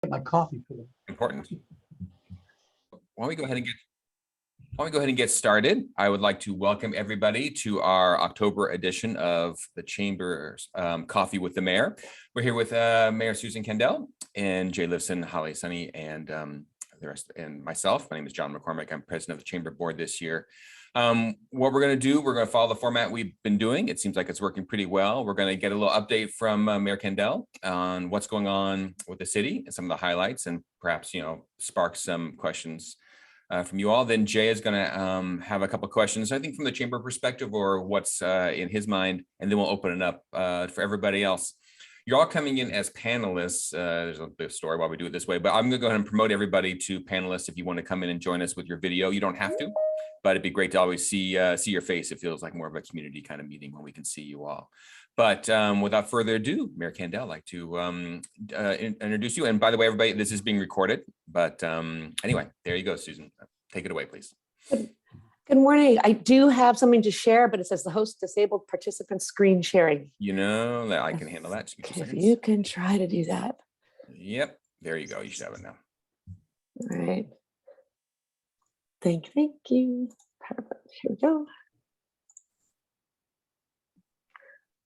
Get my coffee. Important. Why don't we go ahead and get started? I would like to welcome everybody to our October edition of the Chamber's Coffee with the Mayor. We're here with Mayor Susan Candell and 𝐬𝐫 𝐒𝐮𝐲𝐫 and the rest, and myself. My name is John McCormick. I'm president of the Chamber Board this year. What we're going to do, we're going to follow the format we've been doing. It seems like it's working pretty well. We're going to get a little update from Mayor Candell on what's going on with the city and some of the highlights, and perhaps, spark some questions from you all. Then Jay is going to have a couple of questions, I think, from the chamber perspective or what's in his mind, and then we'll open it up for everybody else. You're all coming in as panelists. There's a bit of story why we do it this way, but I'm going to go ahead and promote everybody to panelists. If you want to come in and join us with your video, you don't have to, but it'd be great to always see your face. It feels like more of a community kind of meeting when we can see you all. But without further ado, Mayor Candell, I'd like to introduce you. And by the way, everybody, this is being recorded. But anyway, there you go, Susan. Take it away, please. Good morning. I do have something to share, but it says the host disabled participant screen sharing. That I can handle that. If you can try to do that. Yep. There you go. You should have it now. All right. Thank you. Here we go.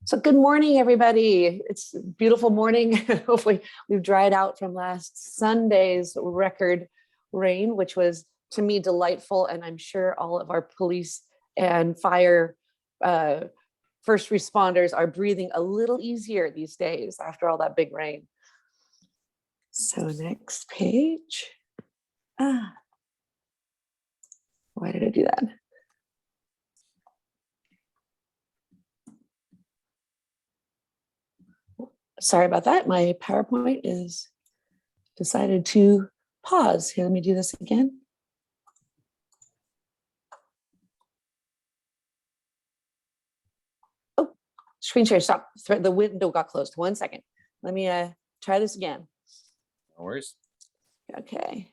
So good morning, everybody. It's a beautiful morning. Hopefully we've dried out from last Sunday's record rain, which was, to me, delightful. And I'm sure all of our police and fire first responders are breathing a little easier these days after all that big rain. So next page. Why did I do that? Sorry about that. My PowerPoint is decided to pause. Here, let me do this again. Oh, screen share, stop. The window got closed. 1 second. Let me try this again. No worries. Okay.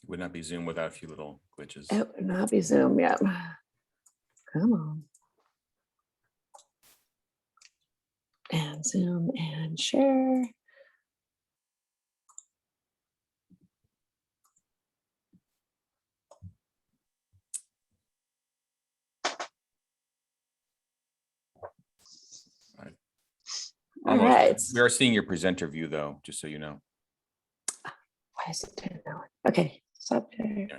It would not be Zoom without a few little glitches. It would not be Zoom, yeah. Come on. And Zoom and share. All right. We are seeing your presenter view, though, just so you know. Why is it doing that one? Okay, subject. Yeah.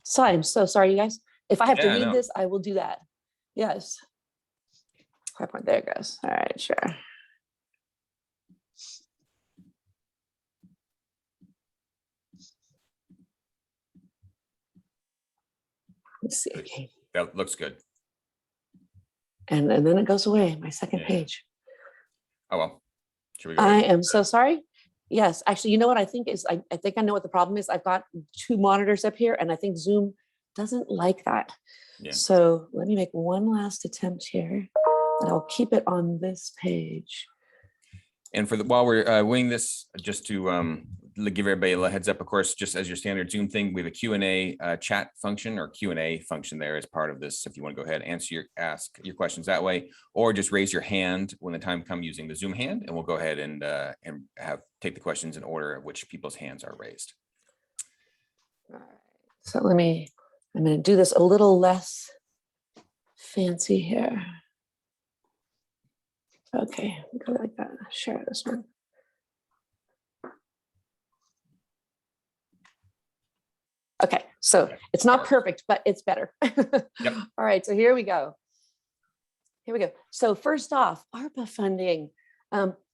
So I'm so sorry, you guys. If I have to read no. this, I will do that. Yes. PowerPoint, there it goes. All right, sure. Let's see. Okay. That looks good. And then it goes away, my second page. Oh, well. Should we go I ahead? am so sorry. Yes, actually, you know what I think is, I think I know what the problem is. I've got two monitors up here and I think Zoom doesn't like that. Yeah. So let me make one last attempt here and I'll keep it on this page. And while we're winging this, just to give everybody a heads up, of course, just as your standard Zoom thing, we have a Q&A chat function or Q&A function there as part of this. If you want to go ahead and ask your questions that way, or just raise your hand when the time comes using the Zoom hand, and we'll go ahead and take the questions in order at which people's hands are raised. All right. So I'm going to do this a little less fancy here. Okay, go like that. Share this one. Okay, so it's not perfect, but it's better. Yep. All right, so here we go. So first off, ARPA funding.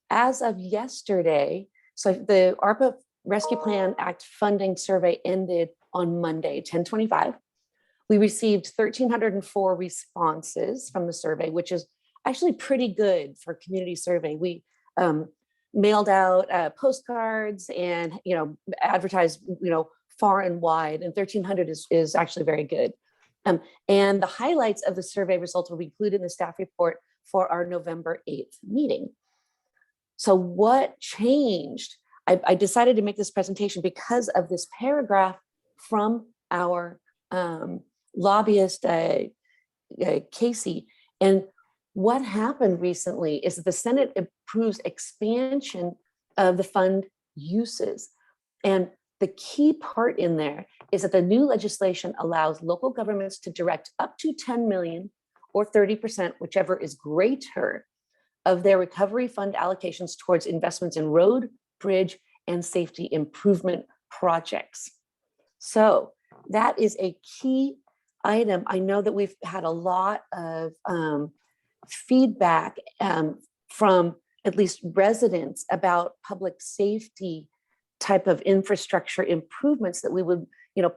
As of yesterday, so the ARPA Rescue Plan Act funding survey ended on Monday, 10/25. We received 1,304 responses from the survey, which is actually pretty good for community survey. We mailed out postcards and advertised far and wide, and 1,300 is actually very good. And the highlights of the survey results will be included in the staff report for our November 8th meeting. So what changed? I decided to make this presentation because of this paragraph from our lobbyist, Casey, and what happened recently is that the Senate approves expansion of the fund uses. And the key part in there is that the new legislation allows local governments to direct up to 10 million or 30%, whichever is greater, of their recovery fund allocations towards investments in road, bridge, and safety improvement projects. So that is a key item. I know that we've had a lot of feedback from at least residents about public safety type of infrastructure improvements that we would,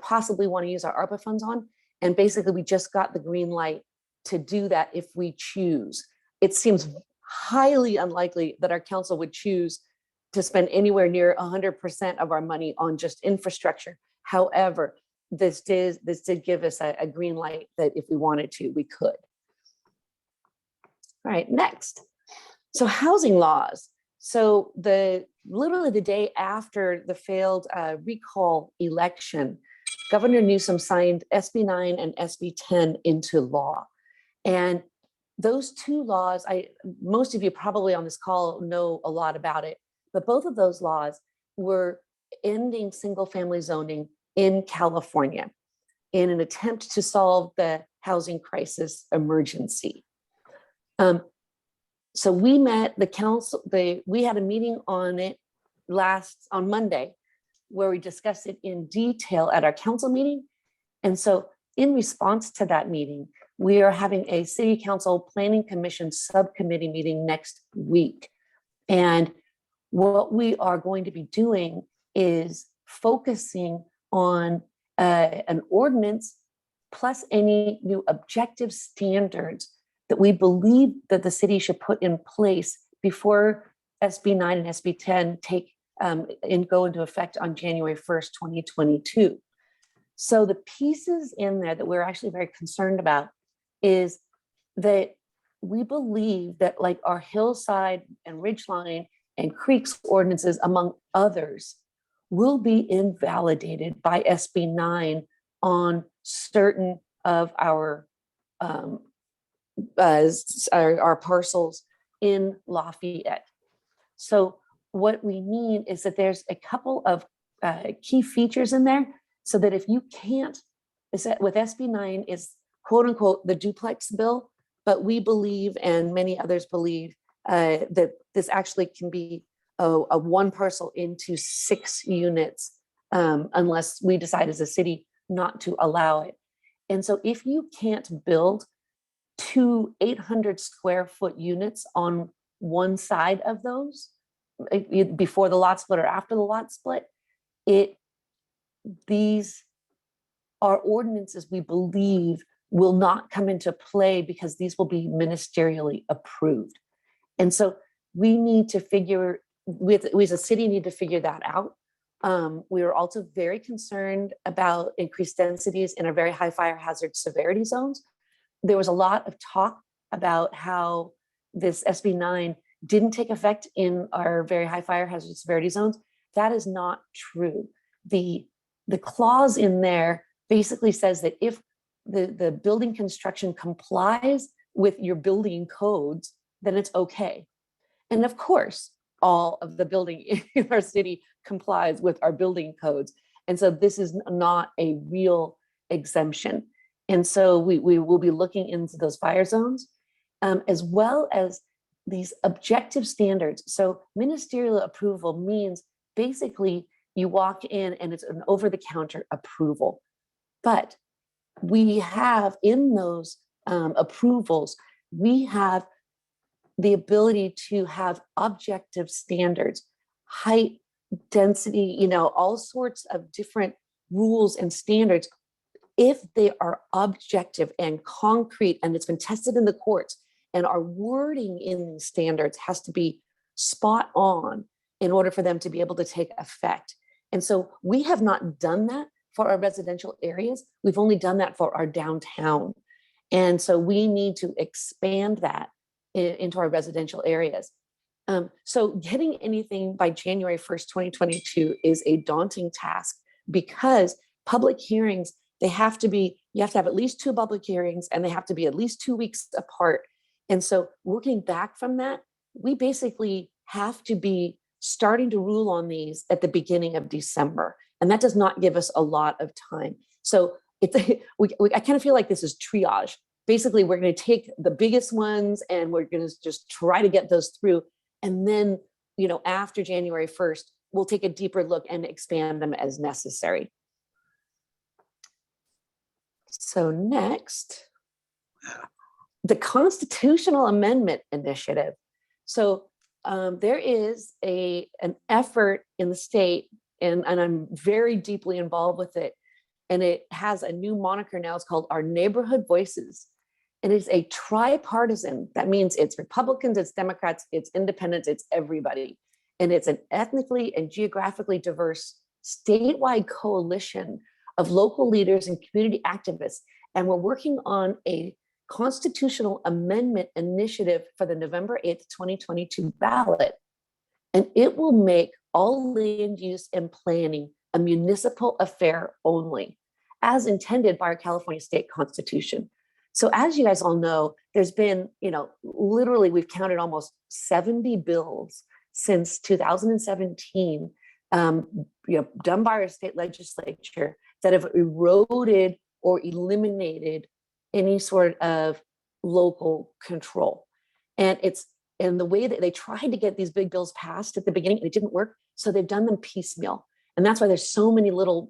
possibly want to use our ARPA funds on. And basically, we just got the green light to do that if we choose. It seems highly unlikely that our council would choose to spend anywhere near 100% of our money on just infrastructure. However, this did give us a green light that if we wanted to, we could. All right, next. So housing laws. So literally the day after the failed recall election, Governor Newsom signed SB 9 and SB 10 into law. And those two laws, most of you probably on this call know a lot about it, but both of those laws were ending single family zoning in California in an attempt to solve the housing crisis emergency. So we met the council, we had a meeting on it on Monday, where we discussed it in detail at our council meeting. And so in response to that meeting, we are having a City Council Planning Commission subcommittee meeting next week. And what we are going to be doing is focusing on an ordinance plus any new objective standards that we believe that the city should put in place before SB 9 and SB 10 go into effect on January 1st, 2022. So the pieces in there that we're actually very concerned about is that we believe that, like our hillside and ridgeline and creeks ordinances, among others, will be invalidated by SB 9 on certain of our parcels in Lafayette. So what we need is that there's a couple of key features in there, so that if you can't, with SB 9 is quote unquote the duplex bill, but we believe, and many others believe, that this actually can be a one parcel into 6 units, unless we decide as a city not to allow it. And so if you can't build 2 800 square foot units on one side of those before the lot split or after the lot split, these are ordinances we believe will not come into play because these will be ministerially approved. And so we need to we as a city need to figure that out. We are also very concerned about increased densities in our very high fire hazard severity zones. There was a lot of talk about how this SB 9 didn't take effect in our very high fire hazard severity zones. That is not true. The clause in there basically says that if the building construction complies with your building codes, then it's okay. And of course, all of the building in our city complies with our building codes. And so this is not a real exemption. And so we will be looking into those fire zones, as well as these objective standards. So ministerial approval means basically you walk in and it's an over-the-counter approval. But we have in those approvals, we have the ability to have objective standards, height, density, all sorts of different rules and standards. If they are objective and concrete and it's been tested in the courts, and our wording in these standards has to be spot on in order for them to be able to take effect. And so we have not done that for our residential areas. We've only done that for our downtown. And so we need to expand that into our residential areas. So getting anything by January 1st, 2022 is a daunting task, because public hearings, you have to have at least 2 public hearings, and they have to be at least 2 weeks apart. And so working back from that, we basically have to be starting to rule on these at the beginning of December. And that does not give us a lot of time. So it's, I kind of feel like this is triage. Basically, we're going to take the biggest ones and we're going to just try to get those through. And then, after January 1st, we'll take a deeper look and expand them as necessary. So next, the Constitutional Amendment Initiative. So there is an effort in the state, and I'm very deeply involved with it. And it has a new moniker now. It's called Our Neighborhood Voices. And it's a tripartisan. That means it's Republicans, it's Democrats, it's independents, it's everybody. And it's an ethnically and geographically diverse statewide coalition of local leaders and community activists. And we're working on a constitutional amendment initiative for the November 8th, 2022 ballot. And it will make all land use and planning a municipal affair only, as intended by our California state constitution. So as you guys all know, there's been, literally we've counted almost 70 bills since 2017, done by our state legislature that have eroded or eliminated any sort of local control. And the way that they tried to get these big bills passed at the beginning, it didn't work. So they've done them piecemeal. And that's why there's so many little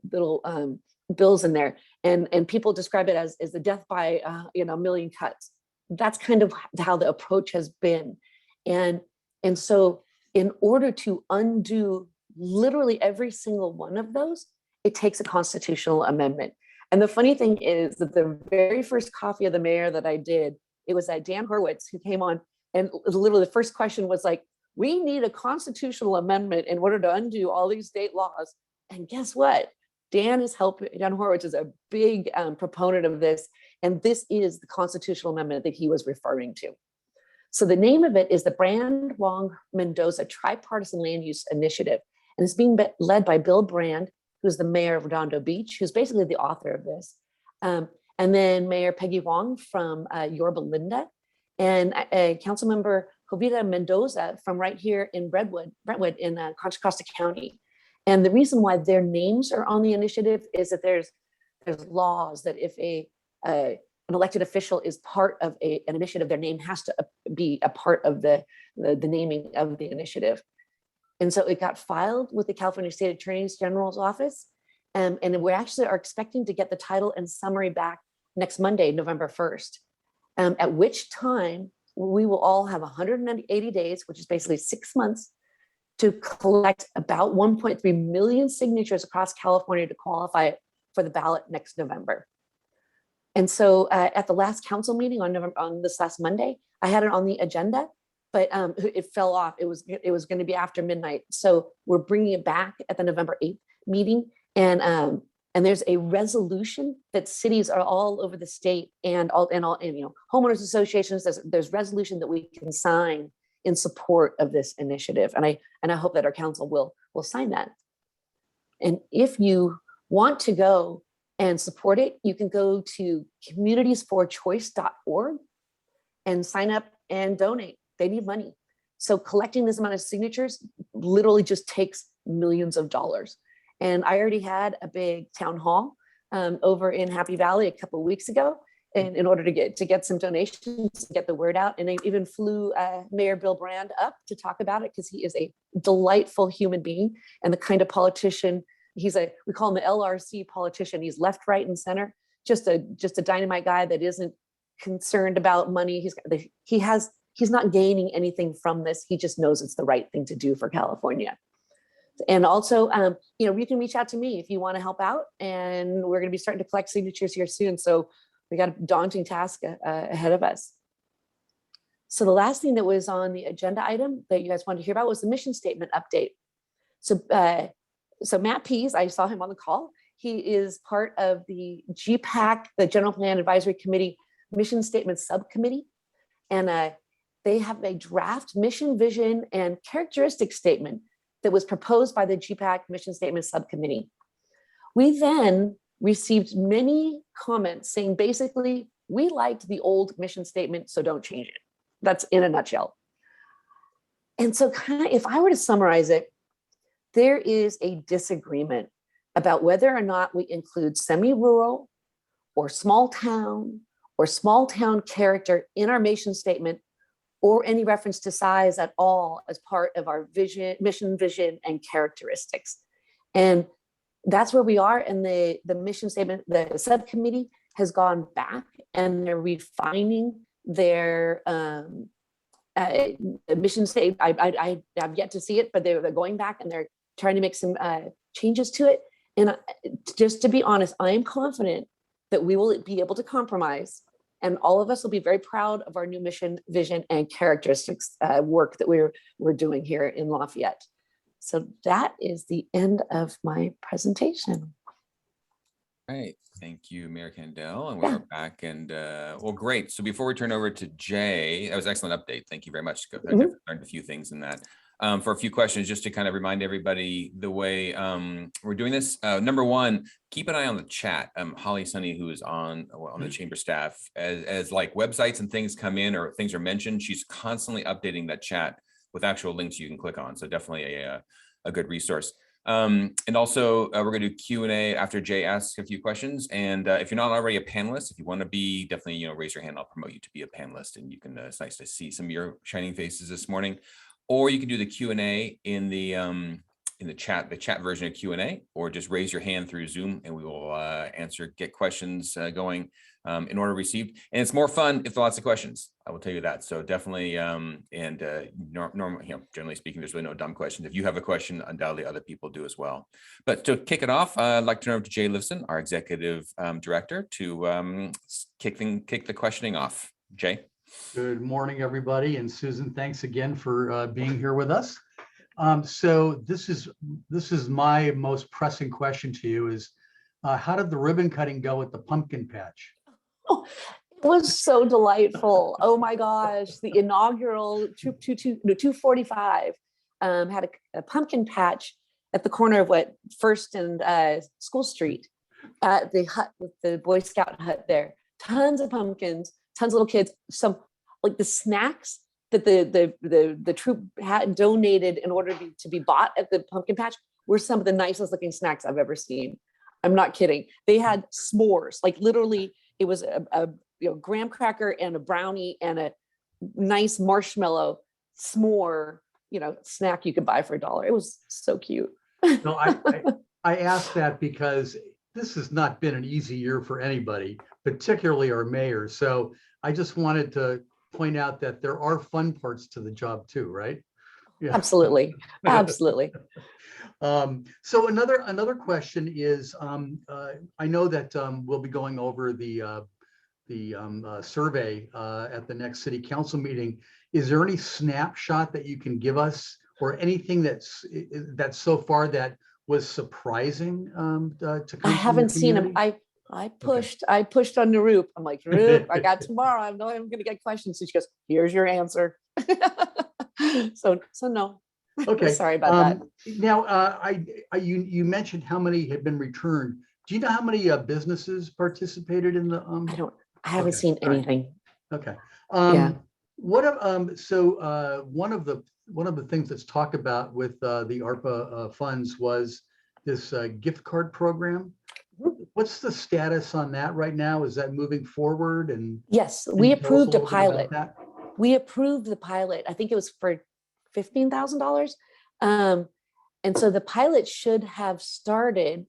bills in there. And people describe it as the death by a million cuts. That's kind of how the approach has been. And so in order to undo literally every single one of those, it takes a constitutional amendment. And the funny thing is that the very first Coffee of the Mayor that I did, it was Dan Horowitz who came on, and literally the first question was like, we need a constitutional amendment in order to undo all these state laws. And guess what? Dan Horowitz is a big proponent of this. And this is the constitutional amendment that he was referring to. So the name of it is the Brand Wong Mendoza Tripartisan Land Use Initiative. And it's being led by Bill Brand, who's the mayor of Redondo Beach, who's basically the author of this. And then Mayor Peggy Wong from Yorba Linda, and Councilmember Jovita Mendoza from right here in Brentwood in Contra Costa County. And the reason why their names are on the initiative is that there's laws that if an elected official is part of an initiative, their name has to be a part of the naming of the initiative. And so it got filed with the California State Attorney General's office. And we actually are expecting to get the title and summary back next Monday, November 1st, at which time we will all have 180 days, which is basically 6 months, to collect about 1.3 million signatures across California to qualify for the ballot next November. And so at the last council meeting on this last Monday, I had it on the agenda, but it fell off. It was going to be after midnight. So we're bringing it back at the November 8th meeting. And there's a resolution that cities are all over the state and homeowners associations. There's resolution that we can sign in support of this initiative. And I hope that our council will sign that. And if you want to go and support it, you can go to communitiesforchoice.org and sign up and donate. They need money. So collecting this amount of signatures literally just takes millions of dollars. And I already had a big town hall over in Happy Valley a couple of weeks ago, and in order to get some donations, to get the word out. And I even flew Mayor Bill Brand up to talk about it, because he is a delightful human being and the kind of politician. We call him the LRC politician. He's left, right, and center. Just a dynamite guy that isn't concerned about money. He's not gaining anything from this. He just knows it's the right thing to do for California. And also, you can reach out to me if you want to help out. And we're going to be starting to collect signatures here soon. So we got a daunting task ahead of us. So the last thing that was on the agenda item that you guys wanted to hear about was the mission statement update. So Matt Pease, I saw him on the call. He is part of the GPAC, the General Plan Advisory Committee Mission Statement Subcommittee. And they have a draft mission, vision, and characteristic statement that was proposed by the GPAC Mission Statement Subcommittee. We then received many comments saying, basically, we liked the old mission statement, so don't change it. That's in a nutshell. And so kind of, if I were to summarize it, there is a disagreement about whether or not we include semi-rural or small town character in our mission statement, or any reference to size at all as part of our vision, mission, vision, and characteristics. And that's where we are in the mission statement. The subcommittee has gone back and they're refining their mission statement. I have yet to see it, but they're going back and they're trying to make some changes to it. And just to be honest, I am confident that we will be able to compromise, and all of us will be very proud of our new mission, vision, and characteristics work that we're doing here in Lafayette. So that is the end of my presentation. Right. Thank you, Mayor Candell. And we're back, and well, great. So before we turn over to Jay, that was an excellent update. Thank you very much. I definitely learned a few things in that. For a few questions, just to kind of remind everybody the way we're doing this. Number one, keep an eye on the chat. Holly Sunny, who is on the chamber staff, as like websites and things come in or things are mentioned, she's constantly updating that chat with actual links you can click on. So definitely a good resource. And also we're going to do Q&A after Jay asks a few questions. And if you're not already a panelist, if you want to be, definitely, raise your hand. I'll promote you to be a panelist, and you can, it's nice to see some of your shining faces this morning. Or you can do the Q&A in the chat version of Q&A, or just raise your hand through Zoom and we will get questions going in order received. And it's more fun if there are lots of questions. I will tell you that. So definitely, normally, generally speaking, there's really no dumb questions. If you have a question, undoubtedly other people do as well. But to kick it off, I'd like to turn over to Jay Livson, our executive director, to kick the questioning off. Jay. Good morning, everybody. And Susan, thanks again for being here with us. So this is my most pressing question to you is, how did the ribbon cutting go at the pumpkin patch? Oh, it was so delightful. Oh my gosh. The inaugural 245 had a pumpkin patch at the corner of First and School Street at the hut with the Boy Scout hut there. Tons of pumpkins, tons of little kids, some like the snacks that the troop had donated in order to be bought at the pumpkin patch were some of the nicest looking snacks I've ever seen. I'm not kidding. They had s'mores, like literally it was a graham cracker and a brownie and a nice marshmallow s'more, snack you could buy for $1. It was so cute. No, I asked that because this has not been an easy year for anybody, particularly our mayor. So I just wanted to point out that there are fun parts to the job too, right? Yeah. Absolutely. Absolutely. So another question is, I know that we'll be going over the survey at the next city council meeting. Is there any snapshot that you can give us, or anything that's so far that was surprising to come? I haven't seen him. I pushed on Narup. I'm like, Narup, I got tomorrow. I'm going to get questions. And she goes, here's your answer. so no. Okay. Sorry about that. Now, you mentioned how many had been returned. Do you know how many businesses participated in the? I haven't seen anything. Okay. Yeah. One of the things that's talked about with the ARPA funds was this gift card program. What's the status on that right now? Is that moving forward? And yes, we approved a pilot. We approved the pilot. I think it was for $15,000. And so the pilot should have started.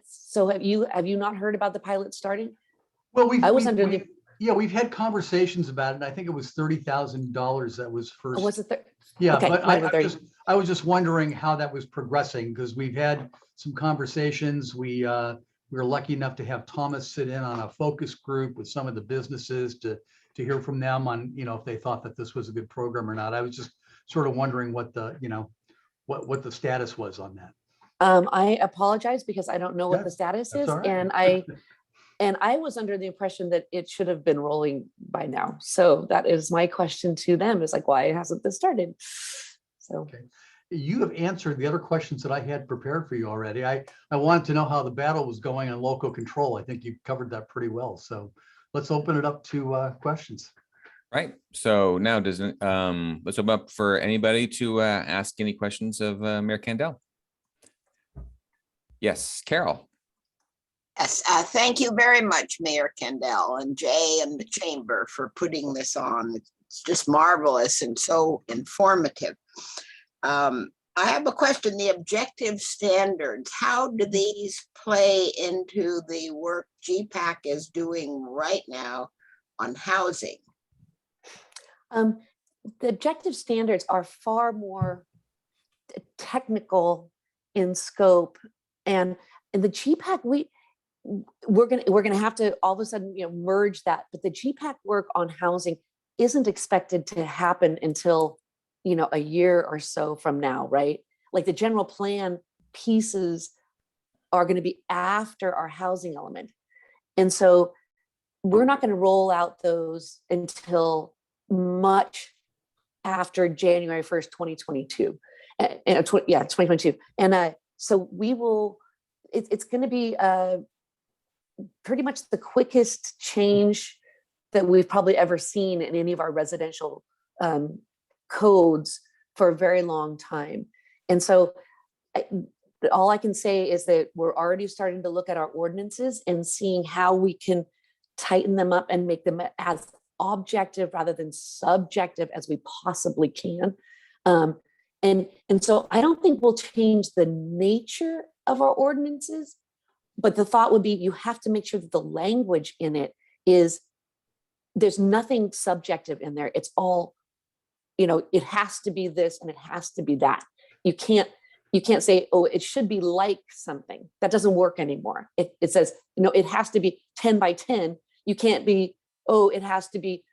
So have you not heard about the pilot starting? Well, we've had conversations about it. And I think it was $30,000 that was first. Oh, was it yeah, okay, but I was just wondering how that was progressing, because we've had some conversations. We were lucky enough to have Thomas sit in on a focus group with some of the businesses to hear from them on, if they thought that this was a good program or not. I was just sort of wondering what the status was on that. I apologize because I don't know what the status is. Right. And I was under the impression that it should have been rolling by now. So that is my question to them, is like, why hasn't this started? So. Okay. You have answered the other questions that I had prepared for you already. I wanted to know how the battle was going on local control. I think you covered that pretty well. So let's open it up to questions. Right. So now let's open up for anybody to ask any questions of Mayor Candell. Yes, Carol. Yes, thank you very much, Mayor Candell and Jay and the Chamber for putting this on. It's just marvelous and so informative. I have a question. The objective standards, how do these play into the work 𝐺PAC is doing right now on housing? The objective standards are far more technical in scope, and in the 𝐺PAC we're gonna have to all of a sudden merge that. But the 𝐺PAC work on housing isn't expected to happen until a year or so from now, right? Like the general plan pieces are going to be after our housing element, and so we're not going to roll out those until much after January 1st, 2022. And 2022. And so we will, it's going to be pretty much the quickest change that we've probably ever seen in any of our residential codes for a very long time. And so all I can say is that we're already starting to look at our ordinances and seeing how we can tighten them up and make them as objective rather than subjective as we possibly can. And so I don't think we'll change the nature of our ordinances, but the thought would be you have to make sure that the language in it is, there's nothing subjective in there. It's all, it has to be this and it has to be that. You can't say, oh, it should be like something. That doesn't work anymore. It says, it has to be 10 by 10. You can't be, oh, it has to be,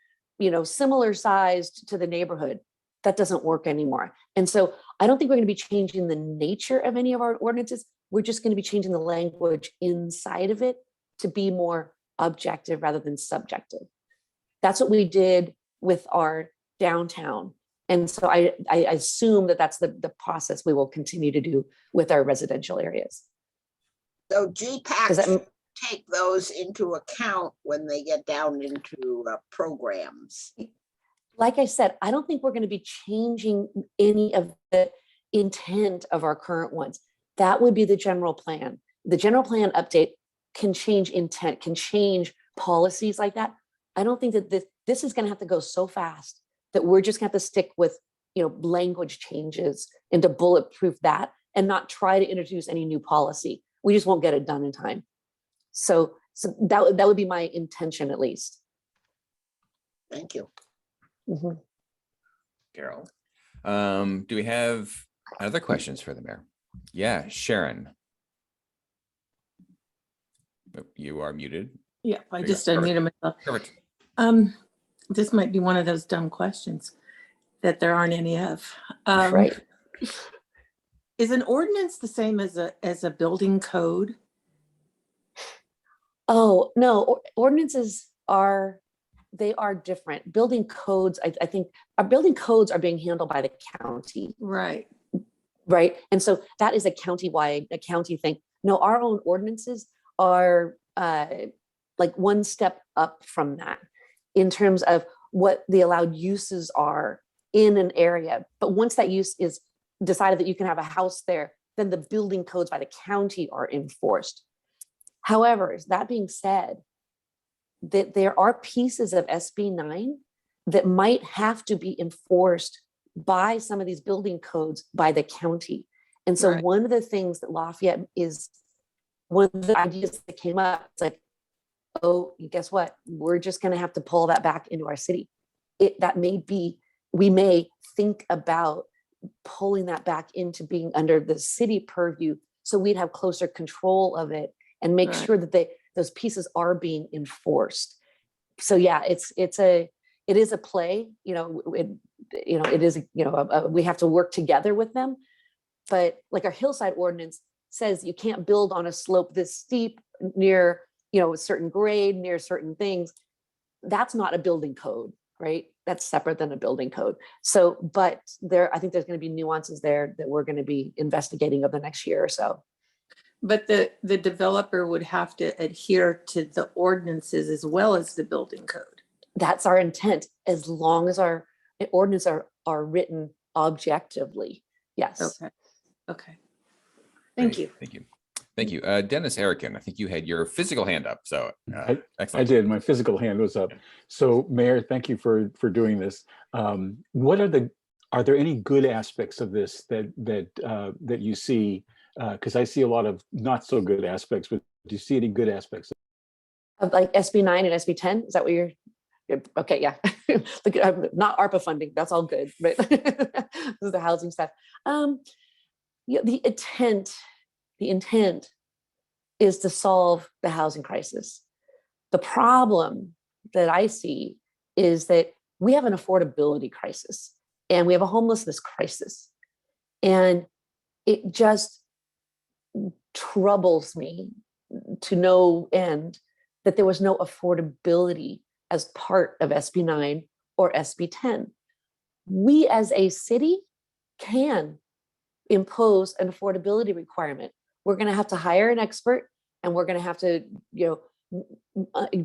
similar sized to the neighborhood. That doesn't work anymore. And so I don't think we're going to be changing the nature of any of our ordinances. We're just going to be changing the language inside of it to be more objective rather than subjective. That's what we did with our downtown. And so I assume that that's the process we will continue to do with our residential areas. So 𝐺PAC take those into account when they get down into programs. Like I said, I don't think we're going to be changing any of the intent of our current ones. That would be the general plan. The general plan update can change intent, can change policies like that. I don't think that this is going to have to go so fast that we're just going to have to stick with, language changes and to bulletproof that and not try to introduce any new policy. We just won't get it done in time. So that would be my intention, at least. Thank you. Mm-hmm. Carol. Do we have other questions for the mayor? Yeah, Sharon. Oh, you are muted. Yeah, I just unmuted myself. Perfect. This might be one of those dumb questions that there aren't any of. Right. Is an ordinance the same as a building code? Oh, no, ordinances are different. Building codes, I think our building codes are being handled by the county. Right. Right. And so that is a county thing. No, our own ordinances are like one step up from that in terms of what the allowed uses are in an area. But once that use is decided that you can have a house there, then the building codes by the county are enforced. However, that being said, that there are pieces of SB 9 that might have to be enforced by some of these building codes by the county. And so one of the things that Lafayette is, one of the ideas that came up, it's like, oh, guess what? We're just going to have to pull that back into our city. We may think about pulling that back into being under the city purview, so we'd have closer control of it and make sure that those pieces are being enforced. So yeah, it is a play, it is, we have to work together with them. But like our hillside ordinance says, you can't build on a slope this steep near, a certain grade, near certain things. That's not a building code, right? That's separate than a building code. So, but I think there's going to be nuances there that we're going to be investigating over the next year or so. But the developer would have to adhere to the ordinances as well as the building code. that's our intent, as long as our ordinances are written objectively. Yes. Okay. Okay. Thank Great. you. Thank you. Thank you. Dennis Erickson, I think you had your physical hand up. So I excellent. did. My physical hand was up. So, Mayor, thank you for doing this. What are there any good aspects of this that you see? Because I see a lot of not so good aspects, but do you see any good aspects? Of like SB 9 and SB 10? Is that what you're okay? Yeah. Not ARPA funding. That's all good, but this is the housing stuff. Yeah, the intent is to solve the housing crisis. The problem that I see is that we have an affordability crisis and we have a homelessness crisis. And it just troubles me to no end that there was no affordability as part of SB 9 or SB 10. We as a city can impose an affordability requirement. We're going to have to hire an expert, and we're going to have to,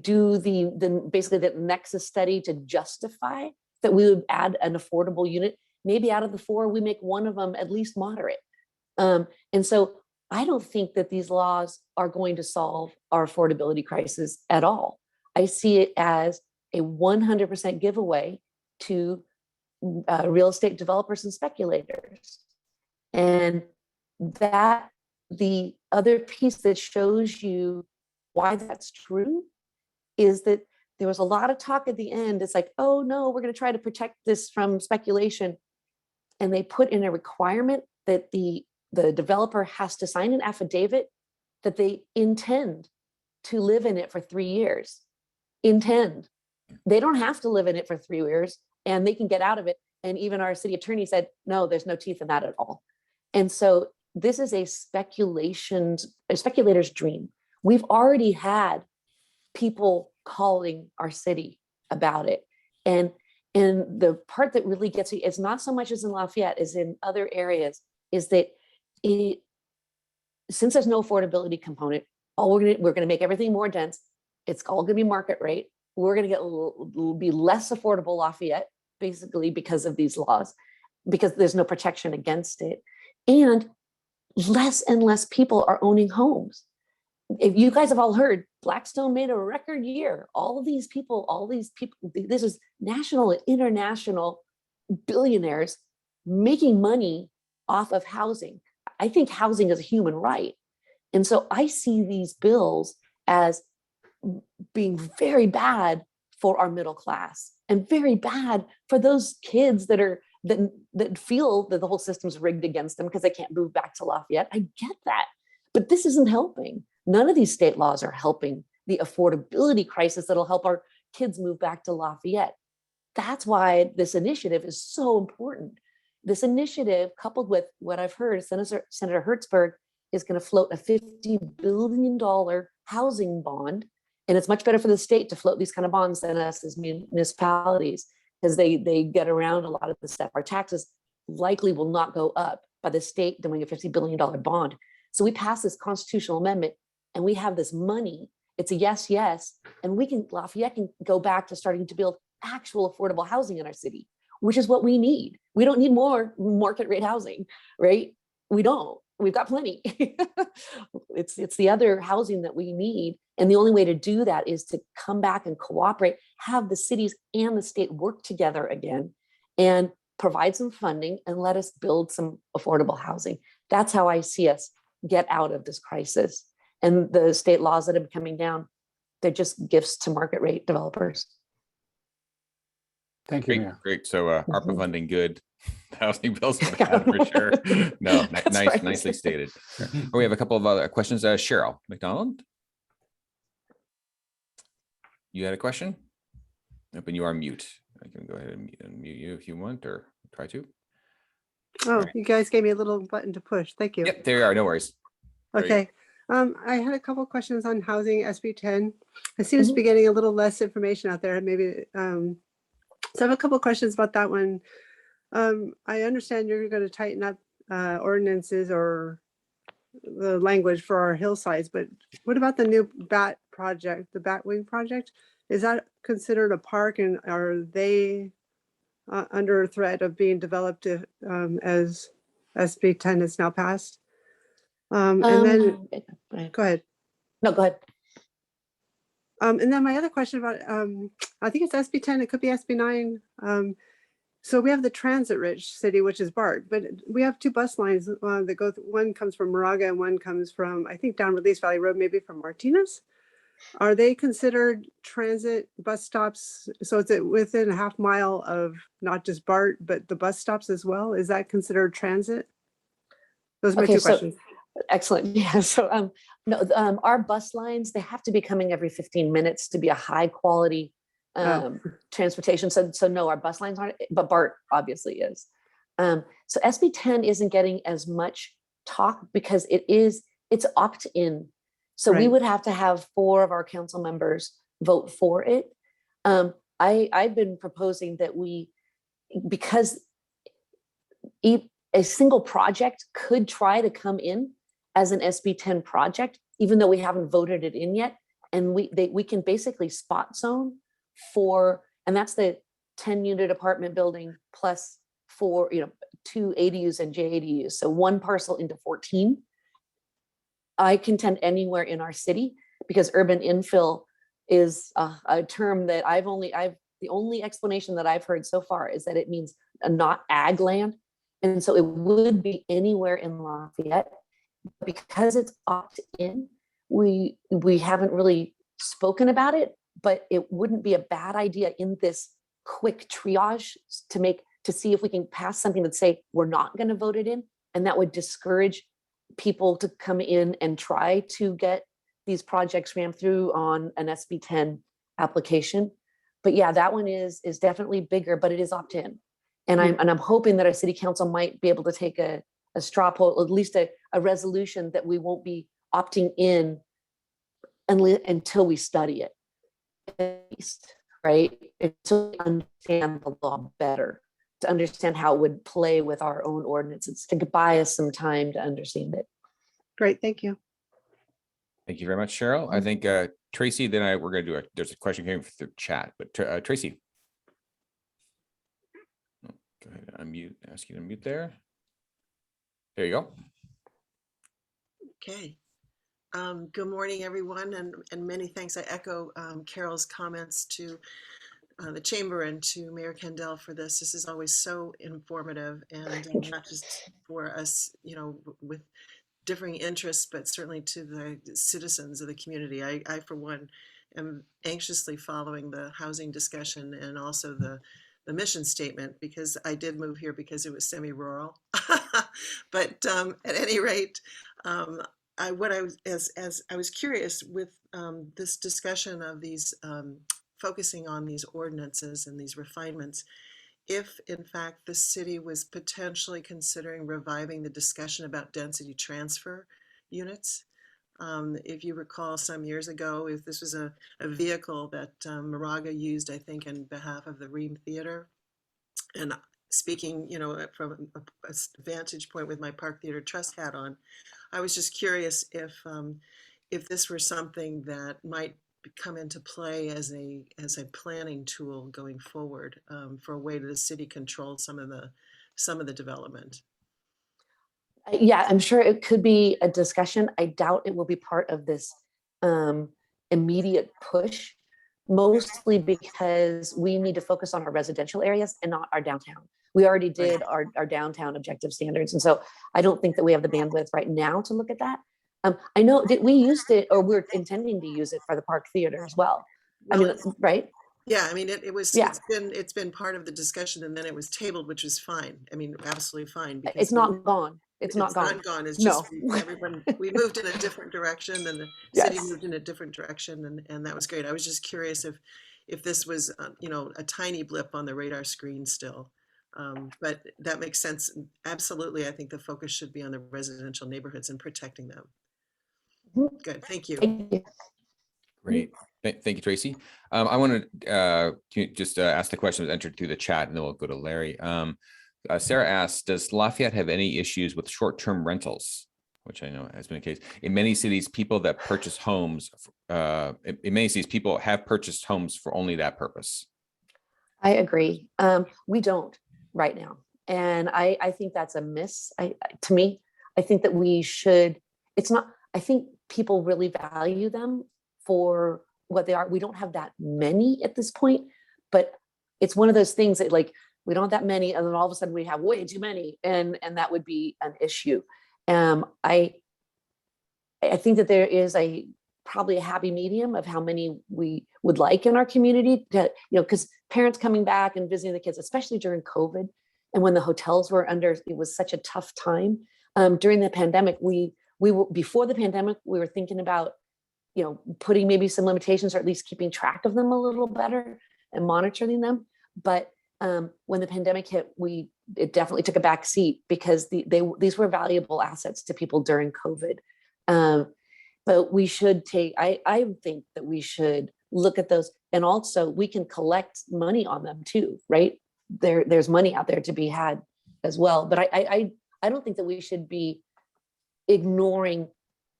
do the basically the nexus study to justify that we would add an affordable unit. Maybe out of the 4, we make one of them at least moderate. And so I don't think that these laws are going to solve our affordability crisis at all. I see it as a 100% giveaway to real estate developers and speculators. And that the other piece that shows you why that's true is that there was a lot of talk at the end. It's like, oh no, we're going to try to protect this from speculation. And they put in a requirement that the developer has to sign an affidavit that they intend to live in it for 3 years. Intend. They don't have to live in it for 3 years, and they can get out of it. And even our city attorney said, no, there's no teeth in that at all. And so this is a speculator's dream. We've already had people calling our city about it. And the part that really gets me, it's not so much as in Lafayette as in other areas, is that since there's no affordability component, we're going to make everything more dense. It's all going to be market rate. We're going to be less affordable Lafayette, basically because of these laws, because there's no protection against it. And less people are owning homes. If you guys have all heard, Blackstone made a record year. All these people, this is national and international billionaires making money off of housing. I think housing is a human right. And so I see these bills as being very bad for our middle class and very bad for those kids that feel that the whole system's rigged against them because they can't move back to Lafayette. I get that, but this isn't helping. None of these state laws are helping the affordability crisis that'll help our kids move back to Lafayette. That's why this initiative is so important. This initiative, coupled with what I've heard, Senator 𝐻𝐻𝐿 is going to float a $50 billion housing bond. And it's much better for the state to float these kind of bonds than us as municipalities, because they get around a lot of the stuff. Our taxes likely will not go up by the state doing a $50 billion bond. So we pass this constitutional amendment and we have this money. It's a yes, and Lafayette can go back to starting to build actual affordable housing in our city, which is what we need. We don't need more market rate housing, right? We don't. We've got plenty. It's the other housing that we need. And the only way to do that is to come back and cooperate, have the cities and the state work together again and provide some funding and let us build some affordable housing. That's how I see us get out of this crisis. And the state laws that have been coming down, they're just gifts to market rate developers. Thank you, Great, Mayor. great. So ARPA funding, good. Housing bills bad for sure. No, Right. nicely stated. We have a couple of other questions. Cheryl McDonald, you had a question? Nope, and you are mute. I can go ahead and mute you if you want, or try to. Oh, right. you guys gave me a little button to push. Thank you. Yep, there you are. No worries. There you Okay. I had a couple questions on housing SB 10. I seem to be getting a little less information out there. Maybe so I have a couple questions about that one. I understand you're going to tighten up ordinances or the language for our hillsides, but what about the new BAT project, the Batwing project? is that considered a park, and are they under threat of being developed as SB 10 is now passed? And then, go ahead. No, go ahead. And then my other question about, I think it's SB 10, it could be SB 9. So we have the transit-rich city, which is BART, but we have 2 bus lines that go, one comes from Moraga and one comes from, I think, down Release Valley Road, maybe from Martinez. Are they considered transit bus stops? So is it within a half mile of not just BART, but the bus stops as well? Is that considered transit? Those are my 2 questions. Excellent. Yeah. So no, our bus lines, they have to be coming every 15 minutes to be a high quality transportation. So no, our bus lines aren't, but BART obviously is. So SB 10 isn't getting as much talk because it's opt-in. So we would have to have 4 of our council members vote for it. I've been proposing that because a single project could try to come in as an SB 10 project, even though we haven't voted it in yet. And we can basically spot zone and that's the 10-unit apartment building plus 2 ADUs and JADUs. So 1 parcel into 14. I contend anywhere in our city, because urban infill is a term that the only explanation that I've heard so far is that it means not ag land. And so it would be anywhere in Lafayette. Because it's opt-in, we haven't really spoken about it, but it wouldn't be a bad idea in this quick triage to see if we can pass something that say we're not going to vote it in, and that would discourage people to come in and try to get these projects rammed through on an SB 10 application. But yeah, that one is definitely bigger, but it is opt-in. And I'm hoping that our city council might be able to take a straw poll, at least a resolution that we won't be opting in until we study it, at least, right? Until we understand the law better, to understand how it would play with our own ordinances, to buy us some time to understand it. Great, thank you. Thank you very much, Cheryl. I think Tracy, then we're going to there's a question coming through the chat, but Tracy. Go ahead and unmute, ask you to unmute there. There you go. Okay. Good morning, everyone, and many thanks. I echo Carol's comments to the chamber and to Mayor Candell for this. This is always so informative, and not just for us, with differing interests, but certainly to the citizens of the community. I for one, am anxiously following the housing discussion and also the mission statement, because I did move here because it was semi-rural. But at any rate, I was curious with this discussion of these focusing on these ordinances and these refinements, if in fact the city was potentially considering reviving the discussion about density transfer units. If you recall, some years ago, if this was a vehicle that Moraga used, I think, in behalf of the Ream Theater, and speaking, from a vantage point with my Park Theater Trust hat on, I was just curious if this were something that might come into play as a planning tool going forward, for a way that the city controls some of the development. Yeah, I'm sure it could be a discussion. I doubt it will be part of this immediate push, mostly because we need to focus on our residential areas and not our downtown. We already did our downtown objective standards. And so I don't think that we have the bandwidth right now to look at that. I know that we used it, or we're intending to use it for the Park Theater as well. I mean, right? Yeah, I mean, Yeah. it's been part of the discussion, and then it was tabled, which was fine. I mean, absolutely fine. Because It's not gone. It's not gone. It's No. just we moved in a different direction, and the city moved in a different direction, and that was great. I was just curious if this was a tiny blip on the radar screen still, but that makes sense. Absolutely, I think the focus should be on the residential neighborhoods and protecting them. Good, thank you. Thank you. Great. Thank you, Tracy. I want to just ask the question that was entered through the chat, and then we'll go to Larry. Sarah asks, does Lafayette have any issues with short-term rentals? which I know has been the case. In many cities, people that purchase homes, in many cities, people have purchased homes for only that purpose. I agree. We don't right now. And I think that's a miss. To me, I think that we should, it's not, I think people really value them for what they are. We don't have that many at this point, but it's one of those things that like, we don't have that many, and then all of a sudden we have way too many, and that would be an issue. I think that there is probably a happy medium of how many we would like in our community to, because parents coming back and visiting the kids, especially during COVID, and when the hotels were under, it was such a tough time. During the pandemic, we were, before the pandemic, we were thinking about, putting maybe some limitations, or at least keeping track of them a little better and monitoring them. But when the pandemic hit, it definitely took a back seat, because these were valuable assets to people during COVID. But we should I think that we should look at those, and also we can collect money on them too, right? There's money out there to be had as well. But I don't think that we should be ignoring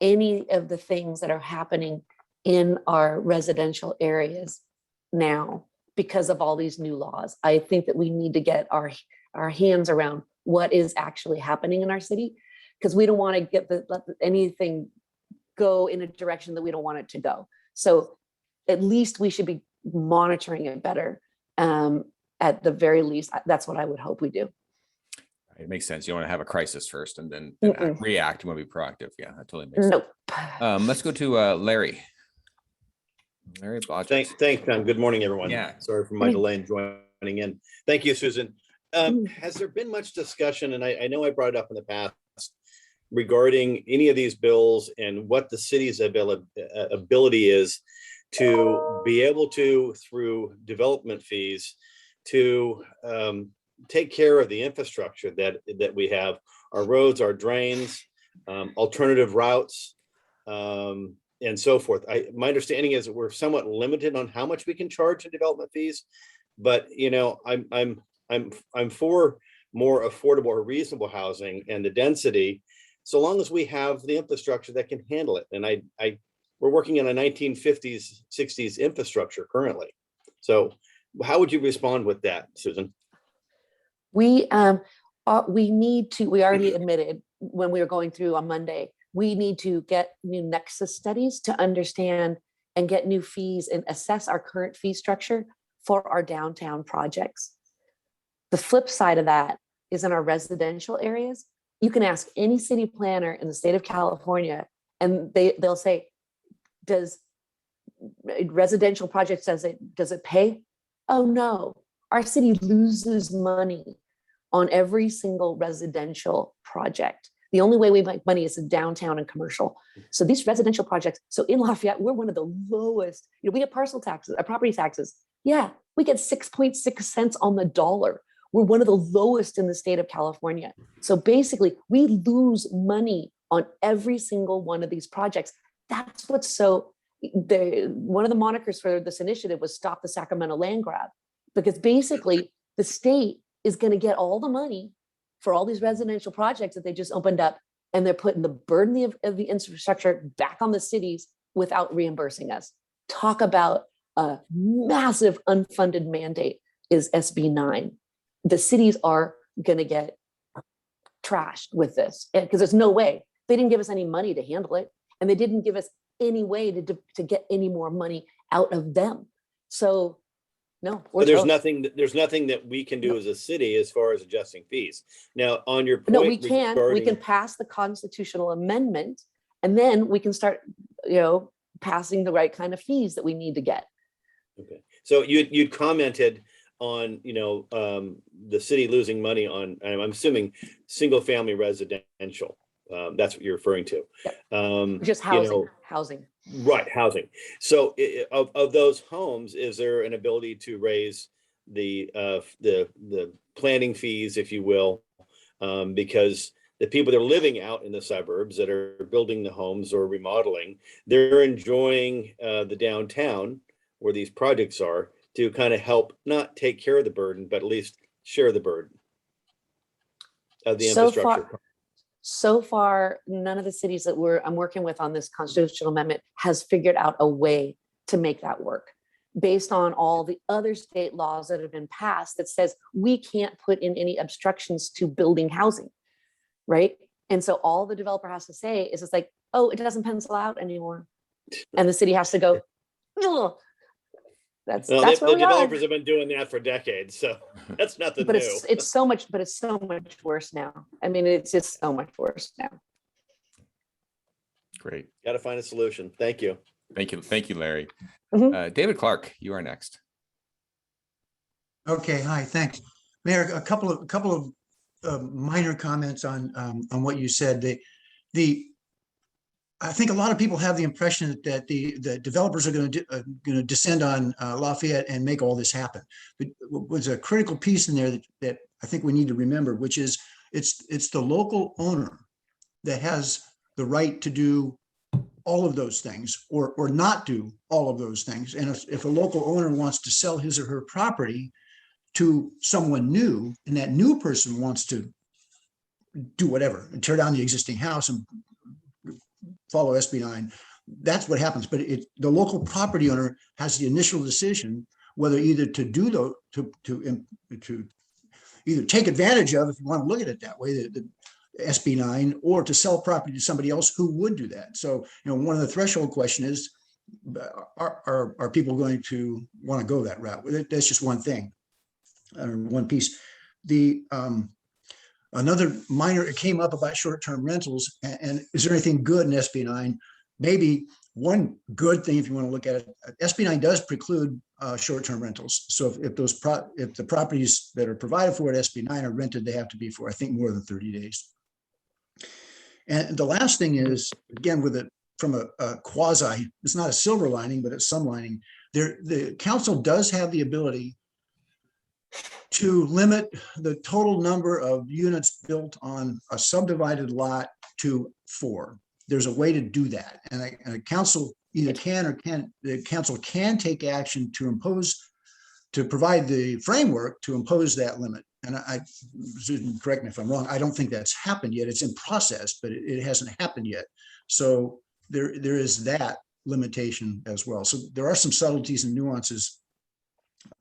any of the things that are happening in our residential areas now because of all these new laws. I think that we need to get our hands around what is actually happening in our city, because we don't want to let anything go in a direction that we don't want it to go. So at least we should be monitoring it better. At the very least, that's what I would hope we do. It makes sense. You want to have a crisis first and then react. You want to be proactive. Yeah, that totally makes Nope. sense. Let's go to Larry. Larry Blodgett. Thanks, John. Good morning, everyone. Yeah. Sorry for my delay in joining in. Thank you, Susan. Has there been much discussion, and I know I brought it up in the past, regarding any of these bills and what the city's ability is to be able to, through development fees, to take care of the infrastructure that we have, our roads, our drains, alternative routes, and so forth. My understanding is that we're somewhat limited on how much we can charge in development fees, but I'm for more affordable or reasonable housing and the density, so long as we have the infrastructure that can handle it. And we're working in a 1950s, 60s infrastructure currently. So how would you respond with that, Susan? We need to, we already admitted when we were going through on Monday, we need to get new nexus studies to understand and get new fees and assess our current fee structure for our downtown projects. The flip side of that is in our residential areas. You can ask any city planner in the state of California, and they'll say, does residential projects, does it pay? Oh no, our city loses money on every single residential project. The only way we make money is in downtown and commercial. So these residential projects, so in Lafayette, we're one of the lowest, we get parcel taxes, property taxes. Yeah, we get 6.6 cents on the dollar. We're one of the lowest in the state of California. So basically we lose money on every single one of these projects. That's what's so, one of the monikers for this initiative was Stop the Sacramento Land Grab, because basically the state is going to get all the money for all these residential projects that they just opened up, and they're putting the burden of the infrastructure back on the cities without reimbursing us. Talk about a massive unfunded mandate is SB 9. The cities are going to get trashed with this, because there's no way. They didn't give us any money to handle it, and they didn't give us any way to get any more money out of them. So no, but there's nothing that we can do as a city as far as adjusting fees. Now, on your point, no, we can pass the constitutional amendment, and then we can start, passing the right kind of fees that we need to get. Okay, so you'd commented on, the city losing money on, I'm assuming, single family residential. That's what you're referring to. Yep. Just housing. Right, housing. So of those homes, is there an ability to raise the planning fees, if you will, because the people that are living out in the suburbs that are building the homes or remodeling, they're enjoying the downtown where these projects are, to kind of help not take care of the burden, but at least share the burden of the infrastructure. So far, none of the cities that I'm working with on this constitutional amendment has figured out a way to make that work based on all the other state laws that have been passed that says we can't put in any obstructions to building housing, right? And so all the developer has to say is it's like, oh, it doesn't pencil out anymore. And the city has to go, "Ugh." That's Well, that's the where we are. developers have been doing that for decades, so that's nothing But new. it's so much worse now. I mean, it's just so much worse now. Great. Got to find a solution. Thank you. Thank you, Larry. Mhm. David Clark, you are next. Okay, hi, thanks. Mayor, a couple of minor comments on what you said. I think a lot of people have the impression that the developers are going to descend on Lafayette and make all this happen. But was a critical piece in there that I think we need to remember, which is it's the local owner that has the right to do all of those things or not do all of those things. And if a local owner wants to sell his or her property to someone new, and that new person wants to do whatever and tear down the existing house and follow SB 9, that's what happens. But the local property owner has the initial decision whether either to do to either take advantage of, if you want to look at it that way, the SB 9, or to sell property to somebody else who would do that. So, one of the threshold question is, are people going to want to go that route? That's just one thing, or one piece. Another minor, it came up about short-term rentals, and is there anything good in SB 9? Maybe one good thing, if you want to look at it, SB 9 does preclude short-term rentals. So if the properties that are provided for at SB 9 are rented, they have to be for, I think, more than 30 days. And the last thing is, again, from a quasi, it's not a silver lining, but it's some lining. The council does have the ability to limit the total number of units built on a subdivided lot to 4. There's a way to do that, and a council either can or can't. The council can take action to provide the framework to impose that limit. And Susan, correct me if I'm wrong, I don't think that's happened yet. It's in process, but it hasn't happened yet. So there is that limitation as well. So there are some subtleties and nuances.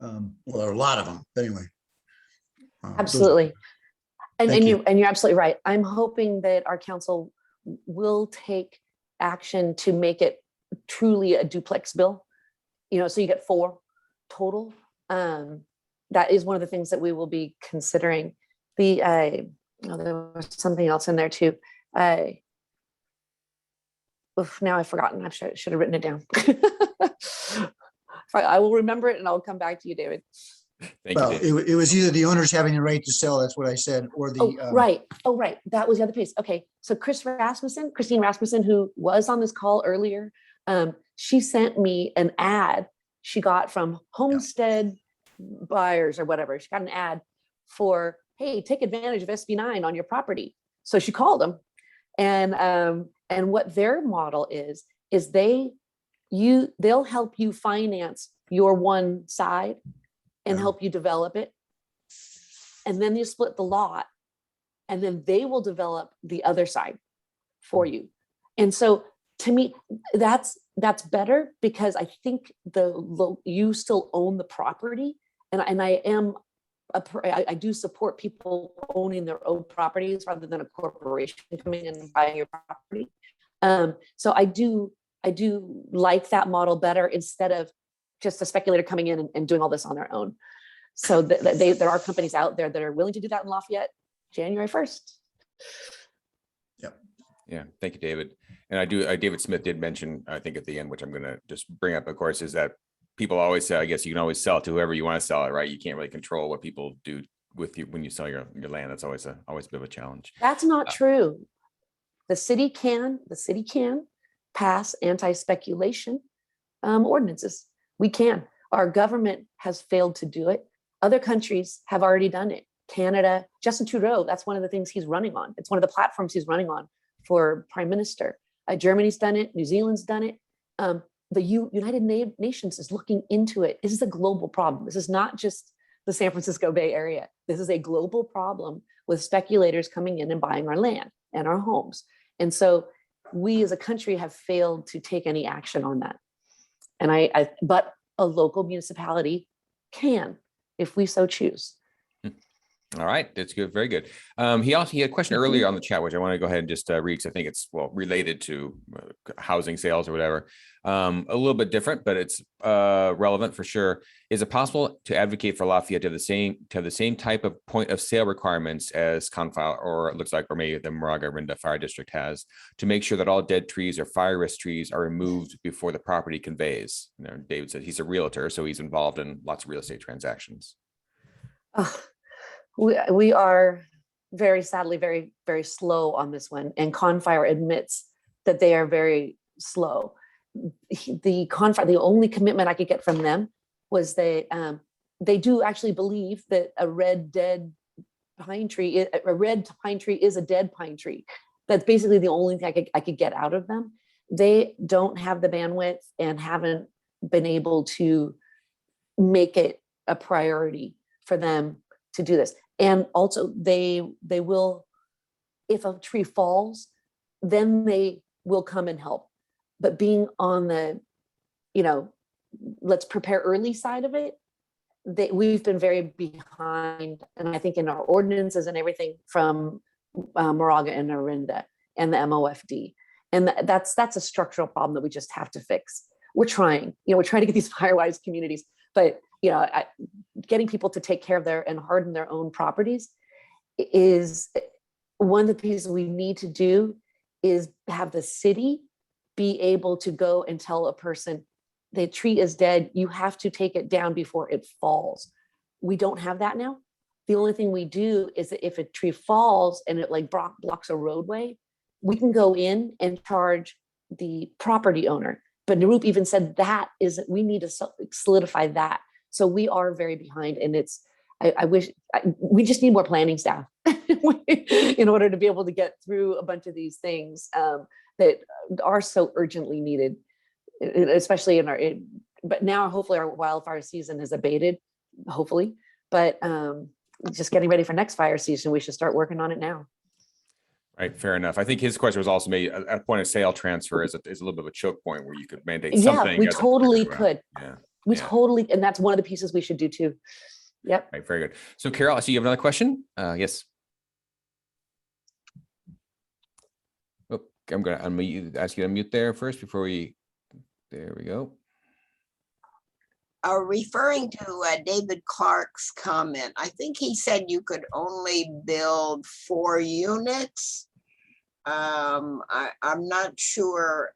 Well, there are a lot of them, but anyway. Absolutely. And you. you're absolutely right. I'm hoping that our council will take action to make it truly a duplex bill, so you get 4 total. That is one of the things that we will be considering. There was something else in there too. Now I've forgotten. I should have written it down. I will remember it and I'll come back to you, David. Thank you, David. It was either the owners having the right to sell, that's what I said, or the. Right. That was the other piece. Okay. So Christine Rasmussen, who was on this call earlier, she sent me an ad she got from Homestead buyers or whatever. She got an ad for, hey, take advantage of SB 9 on your property. So she called them, and what their model is they'll help you finance your one side and help you develop it. And then you split the lot, and then they will develop the other side for you. And so to me, that's better, because I think you still own the property. And I do support people owning their own properties rather than a corporation coming in and buying your property. So I do like that model better, instead of just a speculator coming in and doing all this on their own. So there are companies out there that are willing to do that in Lafayette, January 1st. Yep. Yeah, thank you, David. And David Smith did mention, I think at the end, which I'm going to just bring up, of course, is that people always say, I guess you can always sell it to whoever you want to sell it, right? You can't really control what people do with you when you sell your land. That's always a bit of a challenge. That's not true. The city can pass anti-speculation ordinances. We can. Our government has failed to do it. Other countries have already done it. Canada, Justin Trudeau, that's one of the things he's running on. It's one of the platforms he's running on for prime minister. Germany's done it. New Zealand's done it. The United Nations is looking into it. This is a global problem. This is not just the San Francisco Bay Area. This is a global problem with speculators coming in and buying our land. and our homes. And so we as a country have failed to take any action on that. And but a local municipality can, if we so choose. All right, that's good, very good. He had a question earlier on the chat, which I want to go ahead and just read, because I think it's related to housing sales or whatever. A little bit different, but it's relevant for sure. Is it possible to advocate for Lafayette to have the same type of point of sale requirements as Confile, or it looks like, or maybe the Lamorinda Fire District has, to make sure that all dead trees or fire risk trees are removed before the property conveys? You know, David said he's a realtor, so he's involved in lots of real estate transactions. We are very sadly very, very slow on this one, and Confire admits that they are very slow. The only commitment I could get from them was they do actually believe that a red pine tree is a dead pine tree. That's basically the only thing I could get out of them. They don't have the bandwidth and haven't been able to make it a priority for them to do this. And also they will, if a tree falls, then they will come and help. But being on the, let's prepare early side of it, we've been very behind. And I think in our ordinances and everything from Moraga and Lamorinda and the MOFD. And that's a structural problem that we just have to fix. We're trying to get these firewise communities, but getting people to take care of and harden their own properties is one of the pieces we need to do. Is have the city be able to go and tell a person the tree is dead, you have to take it down before it falls. We don't have that now. The only thing we do is that if a tree falls and it blocks a roadway, we can go in and charge the property owner. But Narup even said we need to solidify that. So we are very behind, and we just need more planning staff in order to be able to get through a bunch of these things that are so urgently needed, especially but now hopefully our wildfire season has abated, hopefully, but just getting ready for next fire season, we should start working on it now. Right, fair enough. I think his question was also made a point of sale transfer is a little bit of a choke point where you could mandate something. Yeah, we totally could. Yeah. Totally, and that's one of the pieces we should do too. Yep. Right, very good. So Carol, I see you have another question. Yes. Oh, I'm going to ask you to unmute there first before there we go. Referring to David Clark's comment, I think he said you could only build 4 units. I'm not sure.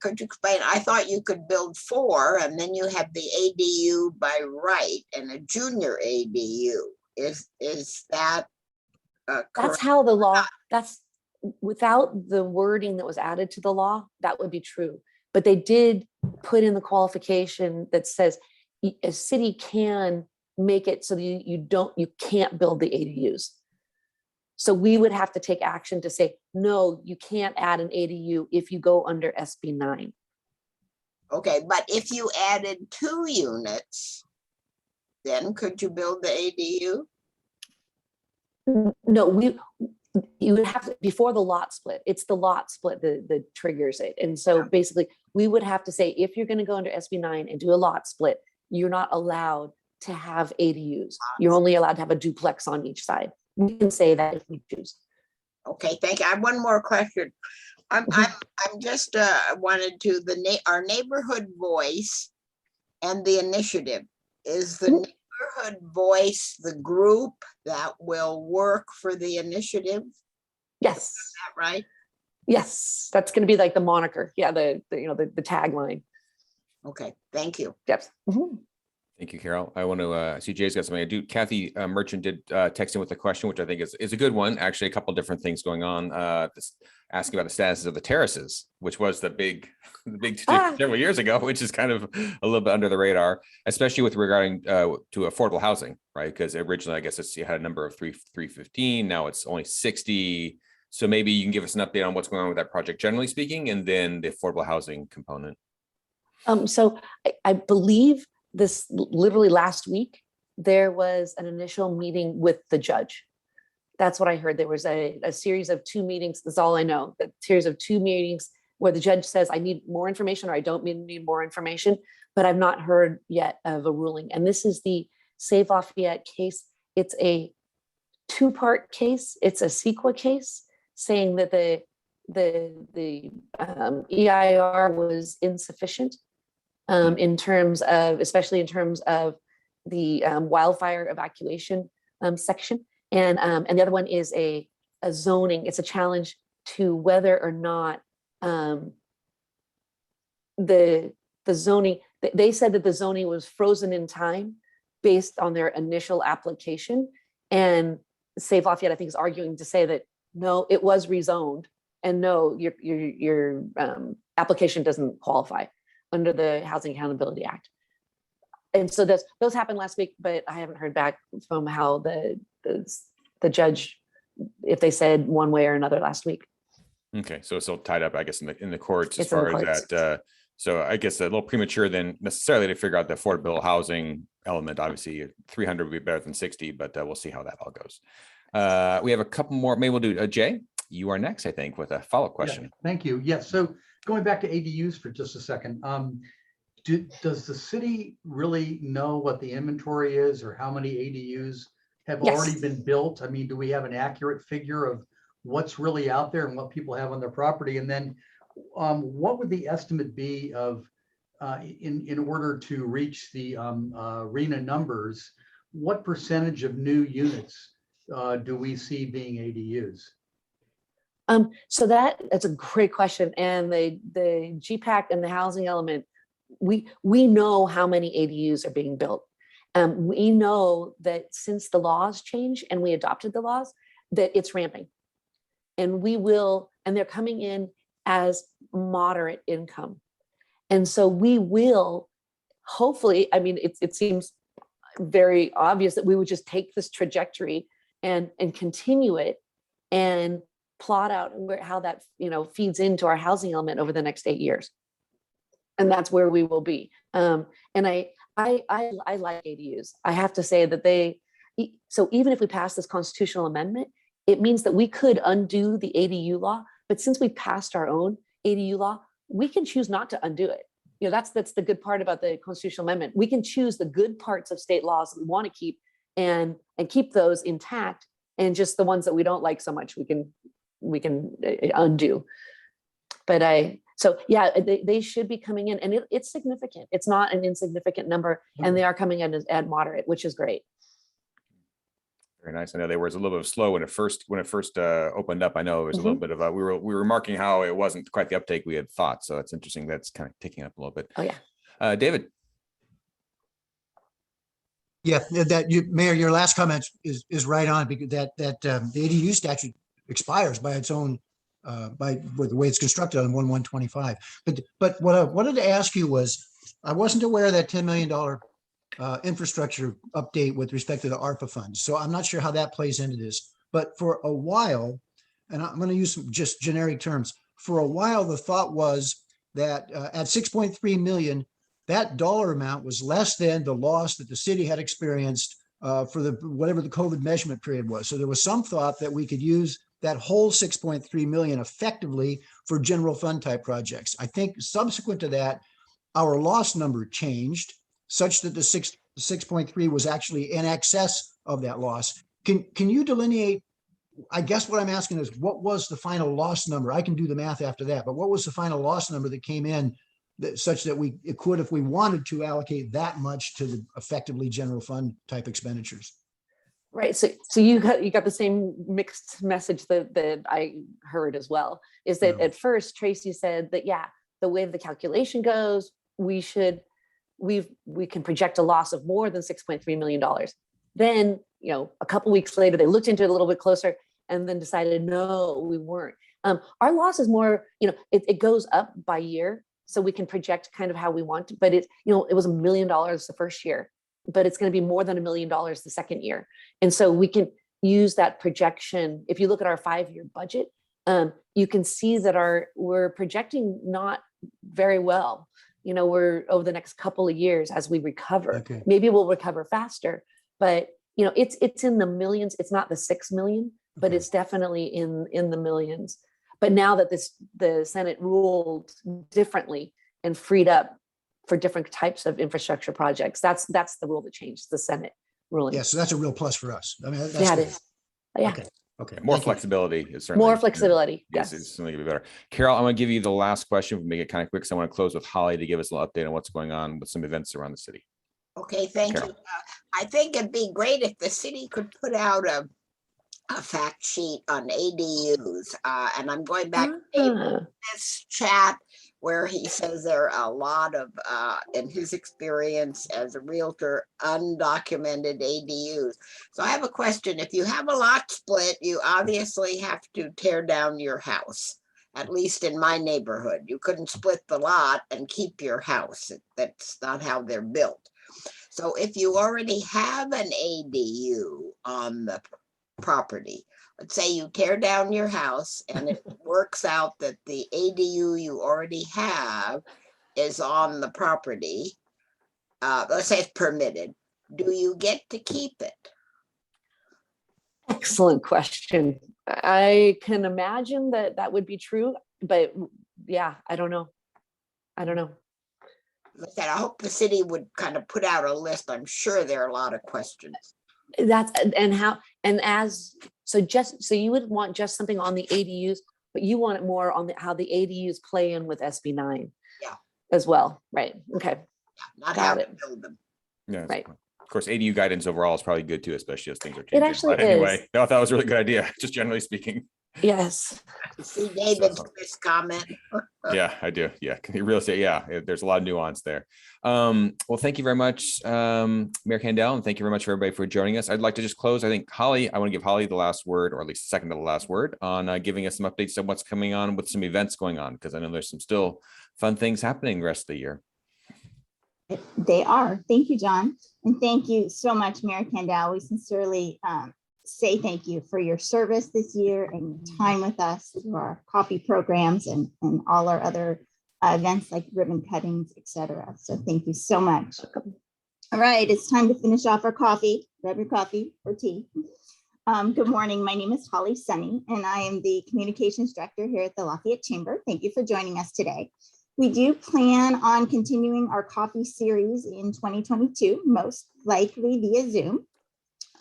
Could you explain? I thought you could build 4, and then you have the ADU by right and a junior ADU. Is that correct? That's how the law. That's without the wording that was added to the law. That would be true. But they did put in the qualification that says a city can make it so that you can't build the ADUs. So we would have to take action to say, no, you can't add an ADU if you go under SB 9. Okay, but if you added 2 units, then could you build the ADU? No, you would have to, before the lot split. It's the lot split that triggers it. And so basically we would have to say, if you're going to go under SB 9 and do a lot split, you're not allowed to have ADUs. You're only allowed to have a duplex on each side. We can say that if we choose. Okay, thank you. I have one more question. I'm just wanted to our neighborhood voice and the initiative. Is the neighborhood voice the group that will work for the initiative? Yes. Is that right? Yes, that's going to be like the moniker. Yeah, the tagline. Okay, thank you. Yes. Thank you, Carol. I want to see Jay's got something to do. Kathy Merchant did text in with a question, which I think is a good one. Actually, a couple of different things going on. Asking about the status of the terraces, which was the big to-do several years ago, which is kind of a little bit under the radar, especially with regarding to affordable housing, right? Because originally, I guess you had a number of 315. Now it's only 60. So maybe you can give us an update on what's going on with that project, generally speaking, and then the affordable housing component. So I believe this literally last week, there was an initial meeting with the judge That's what I heard. There was a series of 2 meetings. That's all I know. A series of 2 meetings where the judge says, I need more information or I don't need more information, but I've not heard yet of a ruling. And this is the Save Lafayette case. It's a 2-part case. It's a 𝐲𝐸 case saying that the EIR was insufficient in terms of, especially in terms of the wildfire evacuation section. And the other one is a zoning. It's a challenge to whether or not the zoning, they said that the zoning was frozen in time based on their initial application. And Save Lafayette, I think, is arguing to say that, no, it was rezoned. And no, your application doesn't qualify under the Housing Accountability Act. And so those happened last week, but I haven't heard back from how the judge, if they said one way or another last week. Okay, so it's still tied up, I guess, in the courts as It's in the far as courts. that. So I guess a little premature then necessarily to figure out the affordable housing element. Obviously, 300 would be better than 60, but we'll see how that all goes. We have a couple more. Maybe we'll do Jay. You are next, I think, with a follow-up question. Yeah, thank you. Yes. So going back to ADUs for just a second, does the city really know what the inventory is or how many ADUs have Yes. already been built? I mean, do we have an accurate figure of what's really out there and what people have on their property? And then what would the estimate be of in order to reach the RHNA numbers, what percentage of new units do we see being ADUs? So that's a great question. And the GPAC and the housing element, we know how many ADUs are being built. We know that since the laws changed and we adopted the laws, that it's ramping. And they're coming in as moderate income. And so we will, hopefully, I mean, it seems very obvious that we would just take this trajectory and continue it and plot out how that feeds into our housing element over the next 8 years. And that's where we will be. And I like ADUs. I have to say that so even if we pass this constitutional amendment, it means that we could undo the ADU law. But since we passed our own ADU law, we can choose not to undo it. That's the good part about the constitutional amendment. We can choose the good parts of state laws that we want to keep and keep those intact, and just the ones that we don't like so much, we can undo. But so yeah, they should be coming in, and it's significant. It's not an insignificant number, and they are coming in at moderate, which is great. Very nice. I know they were a little bit slow when it first opened up. I know it was a little bit of we were remarking how it wasn't quite the uptake we had thought. So it's interesting that's kind of ticking up a little bit. Oh yeah. David. Yeah, Mayor, your last comment is right on, because the ADU statute expires by its own with the way it's constructed on 1/1/25. But what I wanted to ask you was, I wasn't aware of that $10 million infrastructure update with respect to the ARPA funds. So I'm not sure how that plays into this. But for a while, and I'm going to use some just generic terms, for a while the thought was that at 6.3 million, that dollar amount was less than the loss that the city had experienced for whatever the COVID measurement period was. So there was some thought that we could use that whole 6.3 million effectively for general fund type projects. I think subsequent to that, our loss number changed such that the 6.3 was actually in excess of that loss. Can you delineate? I guess what I'm asking is, what was the final loss number? I can do the math after that, but what was the final loss number that came in such that it could, if we wanted to, allocate that much to the effectively general fund type expenditures? Right. So you got the same mixed message that I heard as well, is that at first Tracy said that, yeah, the way the calculation goes, we can project a loss of more than $6.3 million. Then, a couple weeks later, they looked into it a little bit closer and then decided, no, we weren't. Our loss is more, it goes up by year. So we can project kind of how we want, but it was $1 million the first year, but it's going to be more than $1 million the second year. And so we can use that projection. If you look at our 5-year budget, you can see that we're projecting not very well. We're over the next couple of years as we recover. Okay. Maybe we'll recover faster, but it's in the millions. It's not the 6 million but Okay. it's definitely in the millions. But now that the Senate ruled differently and freed up for different types of infrastructure projects, that's the rule that changed, the Senate ruling. Yeah, so that's a real plus for us. I mean, that's Yeah, it good. is. Yeah, Okay, okay. More thank you. flexibility is certainly. more flexibility. Yes, Yes. it's certainly gonna be better. Carol, I'm gonna give you the last question. We'll make it kind of quick. So I want to close with Holly to give us a little update on what's going on with some events around the city. Okay, thank Carol. you. I think it'd be great if the city could put out a fact sheet on ADUs. And I'm going back to this chat where he says there are a lot of, in his experience as a realtor, undocumented ADUs. So I have a question. If you have a lot split, you obviously have to tear down your house. At least in my neighborhood, you couldn't split the lot and keep your house. That's not how they're built. So if you already have an ADU on the property, let's say you tear down your house and it works out that the ADU you already have is on the property, let's say it's permitted, do you get to keep it? Excellent question. I can imagine that would be true, but yeah, I don't know. Like I said, I hope the city would kind of put out a list. I'm sure there are a lot of questions. That's so you would want just something on the ADUs, but you want it more on how the ADUs play in with SB9. Yeah. As well, right? Okay. Not Got how to it. build them. Yeah. Right. Of course, ADU guidance overall is probably good too, especially as things are changing. actually But anyway, is. no, I thought it was a really good idea, just generally speaking. Yes. See David's comment. Yeah, I do. Yeah, real estate. Yeah, there's a lot of nuance there. Well, thank you very much, Mayor Candell, and thank you very much for everybody for joining us. I'd like to just close. I think Holly, I want to give Holly the last word, or at least second to the last word, on giving us some updates on what's coming on with some events going on, because I know there's some still fun things happening the rest of the year. They are. Thank you, John. And thank you so much, Mayor Candell. We sincerely say thank you for your service this year and your time with us through our coffee programs and all our other events like ribbon cuttings, etc. So thank you so much. All right, it's time to finish off our coffee. Grab your coffee or tea. Good morning. My name is Holly Sunny, and I am the Communications Director here at the Lafayette Chamber. Thank you for joining us today. We do plan on continuing our coffee series in 2022, most likely via Zoom.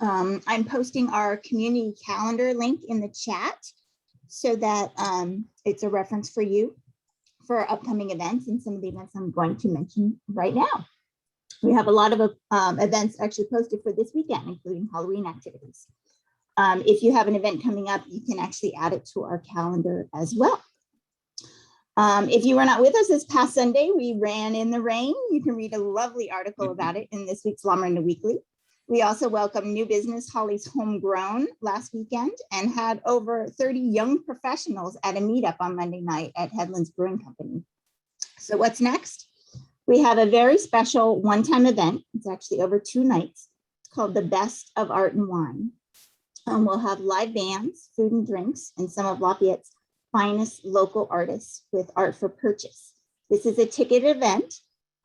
I'm posting our community calendar link in the chat so that it's a reference for you for our upcoming events and some of the events I'm going to mention right now. We have a lot of events actually posted for this weekend, including Halloween activities. If you have an event coming up, you can actually add it to our calendar as well. If you were not with us this past Sunday, we ran in the rain. You can read a lovely article about it in this week's Lamorinda Weekly. We also welcomed new business Holly's Homegrown last weekend and had over 30 young professionals at a meetup on Monday night at Headlands Brewing Company. So what's next? We have a very special one-time event. It's actually over 2 nights. It's called The Best of Art and Wine. We'll have live bands, food and drinks, and some of Lafayette's finest local artists with art for purchase. This is a ticketed event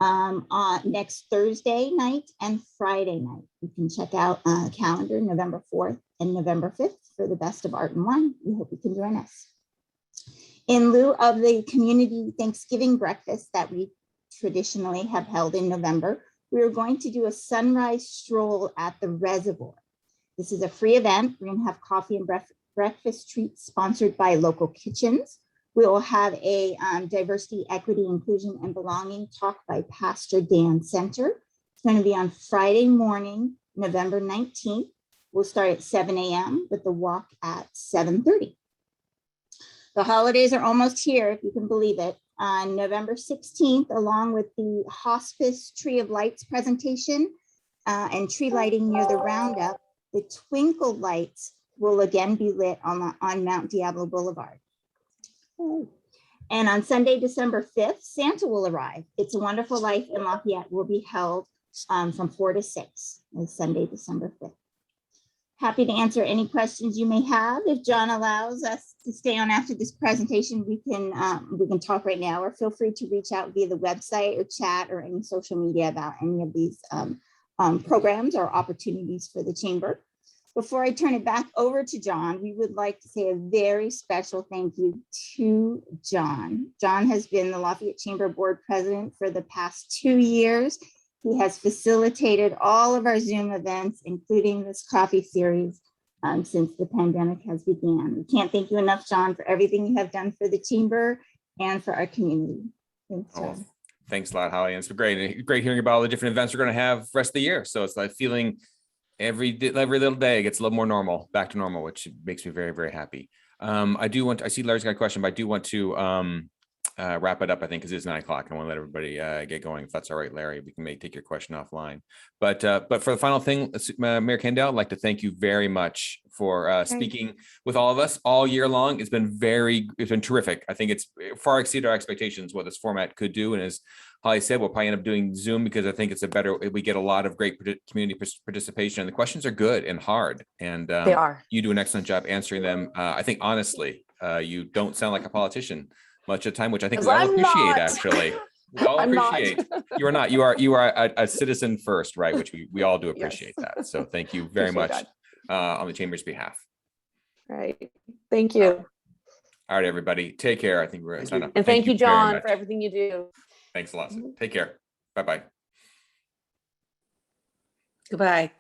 on next Thursday night and Friday night. You can check out calendar November 4th and November 5th for the Best of Art and Wine. We hope you can join us. In lieu of the community Thanksgiving breakfast that we traditionally have held in November, we are going to do a sunrise stroll at the Reservoir. This is a free event. We're going to have coffee and breakfast treats sponsored by local kitchens. We will have a diversity, equity, inclusion, and belonging talk by Pastor Dan Center. It's going to be on Friday morning, November 19th. We'll start at 7 a.m. with the walk at 7:30. The holidays are almost here, if you can believe it. On November 16th, along with the Hospice Tree of Lights presentation and tree lighting near the Roundup, the twinkle lights will again be lit on Mount Diablo Boulevard. And on Sunday, December 5th, Santa will arrive. It's a Wonderful Life in Lafayette will be held from 4 to 6 on Sunday, December 5th. Happy to answer any questions you may have. If John allows us to stay on after this presentation, we can talk right now, or feel free to reach out via the website or chat or any social media about any of these programs or opportunities for the chamber. Before I turn it back over to John, we would like to say a very special thank you to John. John has been the Lafayette Chamber Board President for the past 2 years. He has facilitated all of our Zoom events, including this coffee series, since the pandemic has began. We can't thank you enough, John, for everything you have done for the Chamber and for our community. Thanks, John. Thanks a lot, Holly. It's been great hearing about all the different events we're going to have the rest of the year. So it's like feeling every little day gets a little more normal, back to normal, which makes me very, very happy. I see Larry's got a question, but I do want to wrap it up, I think, because it's 9 o'clock. I want to let everybody get going. If that's all right, Larry, we can maybe take your question offline. But for the final thing, Mayor Candell, I'd like to thank you very much for speaking with all of us all year long. It's been terrific. I think it's far exceeded our expectations what this format could do. And as Holly said, we'll probably end up doing Zoom because I think it's we get a lot of great community participation. And the questions are good and hard. And They are. You do an excellent job answering them. I think, honestly, you don't sound like a politician much of the time, which I think we all appreciate, actually. We all appreciate. You are not. You are a citizen first, right? Which we all do appreciate that. So thank you very much on the Chamber's behalf. Right. Thank you. All right, everybody. Take care. I think we're going to sign up. And thank you, very John, much. for everything you do. Thanks a lot. Take care. Bye-bye. Goodbye.